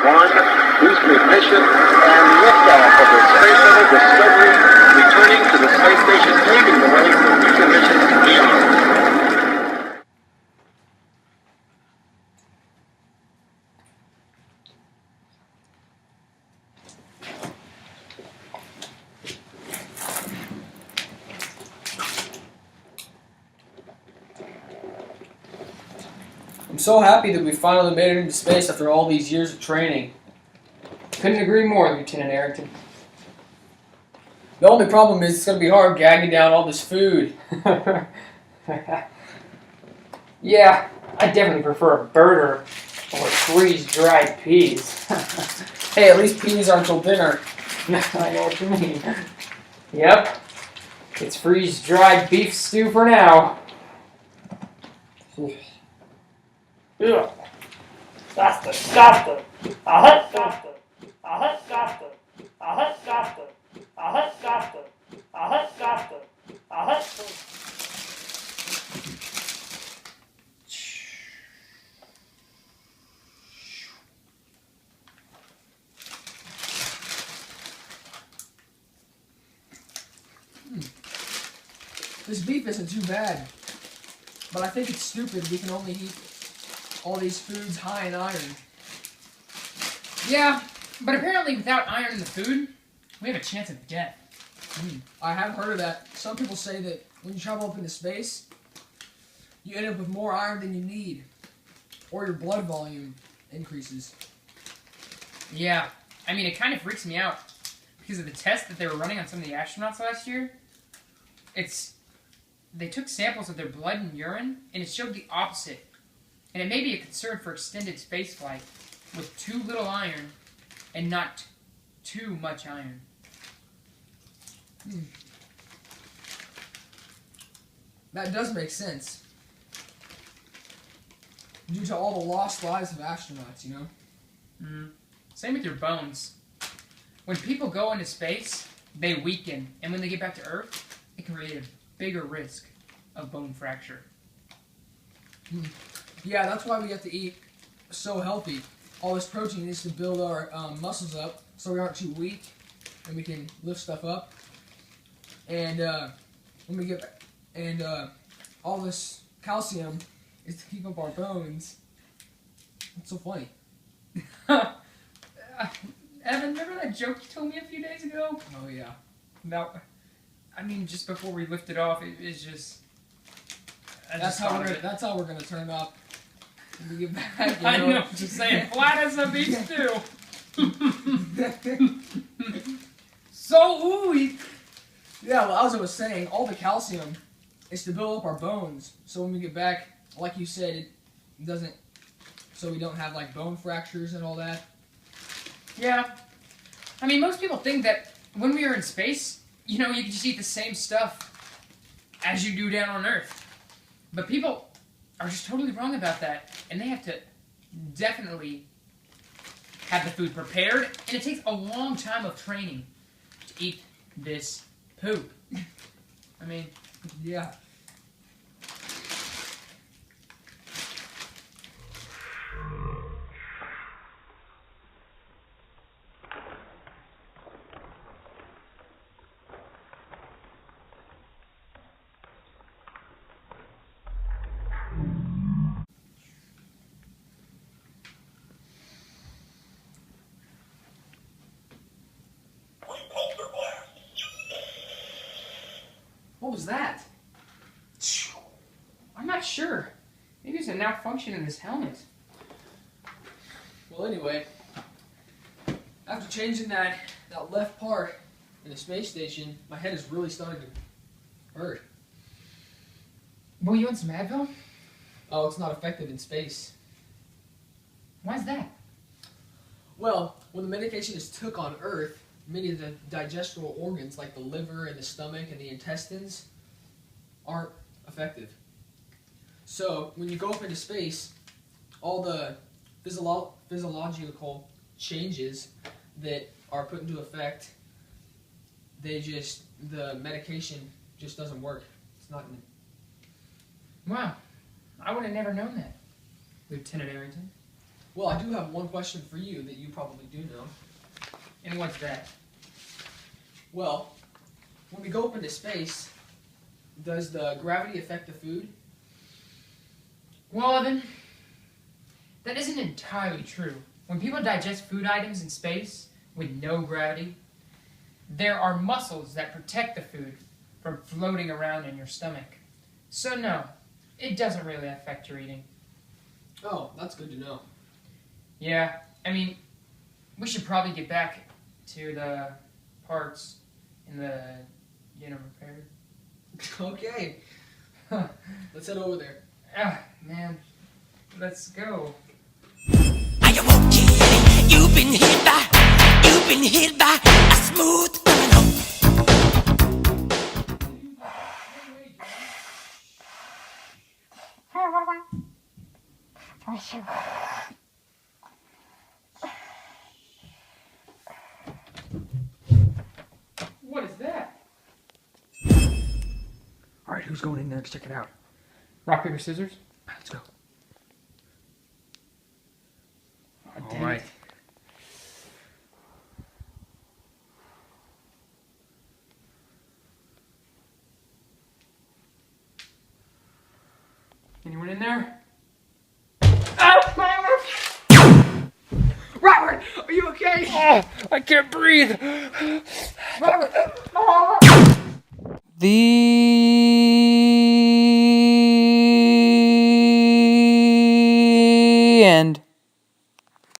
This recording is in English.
One, boost ignition, and liftoff of the Space Shuttle Discovery, returning to the space station, paving the way for future missions beyond. I'm so happy that we finally made it into space after all these years of training. Couldn't agree more, Lieutenant Arrington. The only problem is it's going to be hard gagging down all this food. Yeah, I definitely prefer a burger or freeze-dried peas. Hey, at least peas aren't till dinner. I know what you mean. Yep, it's freeze-dried beef stew for now. Ugh. That's disgusting. Disgusting. Disgusting. Disgusting. Disgusting. Disgusting. Disgusting. This beef isn't too bad, but I think it's stupid we can only eat all these foods high in iron. Yeah, but apparently without iron in the food, we have a chance of death. I have heard of that. Some people say that when you travel up into space, you end up with more iron than you need, or your blood volume increases. Yeah, I mean, it kind of freaks me out because of the test that they were running on some of the astronauts last year. They took samples of their blood and urine, and it showed the opposite. And it may be a concern for extended spaceflight with too little iron and not too much iron. That does make sense. Due to all the lost lives of astronauts, you know? Same with your bones. When people go into space, they weaken, and when they get back to Earth, it can create a bigger risk of bone fracture. Yeah, that's why we have to eat so healthy. All this protein needs to build our muscles up so we aren't too weak and we can lift stuff up. And when we get all this calcium is to keep up our bones. It's so funny. Evan, remember that joke you told me a few days ago? Oh yeah. Just before we lifted off, it's just... That's how we're gonna turn up when we get back. You I know? know, just saying, flat as a beef stew. So ooey. Yeah, well, as I was saying, all the calcium is to build up our bones. So when we get back, like you said, it doesn't. So we don't have like bone fractures and all that. Yeah. I mean, most people think that when we are in space, you know, you can just eat the same stuff as you do down on Earth. But people are just totally wrong about that. And they have to definitely have the food prepared. And it takes a long time of training to eat this poop. I mean, Yeah. What was that? I'm not sure. Maybe it's a malfunction in this helmet. Well, anyway, after changing that left part in the space station, my head is really starting to hurt. Well, you want some Advil? Oh, it's not effective in space. Why's that? Well, when the medication is took on Earth, many of the digestible organs, like the liver and the stomach and the intestines, aren't effective. So, when you go up into space, all the physiological changes that are put into effect, the medication just doesn't work. It's not. Wow. I would have never known that, Lieutenant Arrington. Well, I do have one question for you that you probably do know. And what's that? Well, when we go up into space, does the gravity affect the food? Well, Evan, that isn't entirely true. When people digest food items in space with no gravity, there are muscles that protect the food from floating around in your stomach. So no, it doesn't really affect your eating. Oh, that's good to know. Yeah, I mean, we should probably get back to the parts in the repair. Okay, let's head over there. Ah, man, let's go. Are you okay? You've been hit by a smooth criminal. What is that? All right, who's going in there to check it out? Rock, paper, scissors? Let's go. All right. Anyone in there? Robert, are you okay? Oh, I can't breathe. Robert. The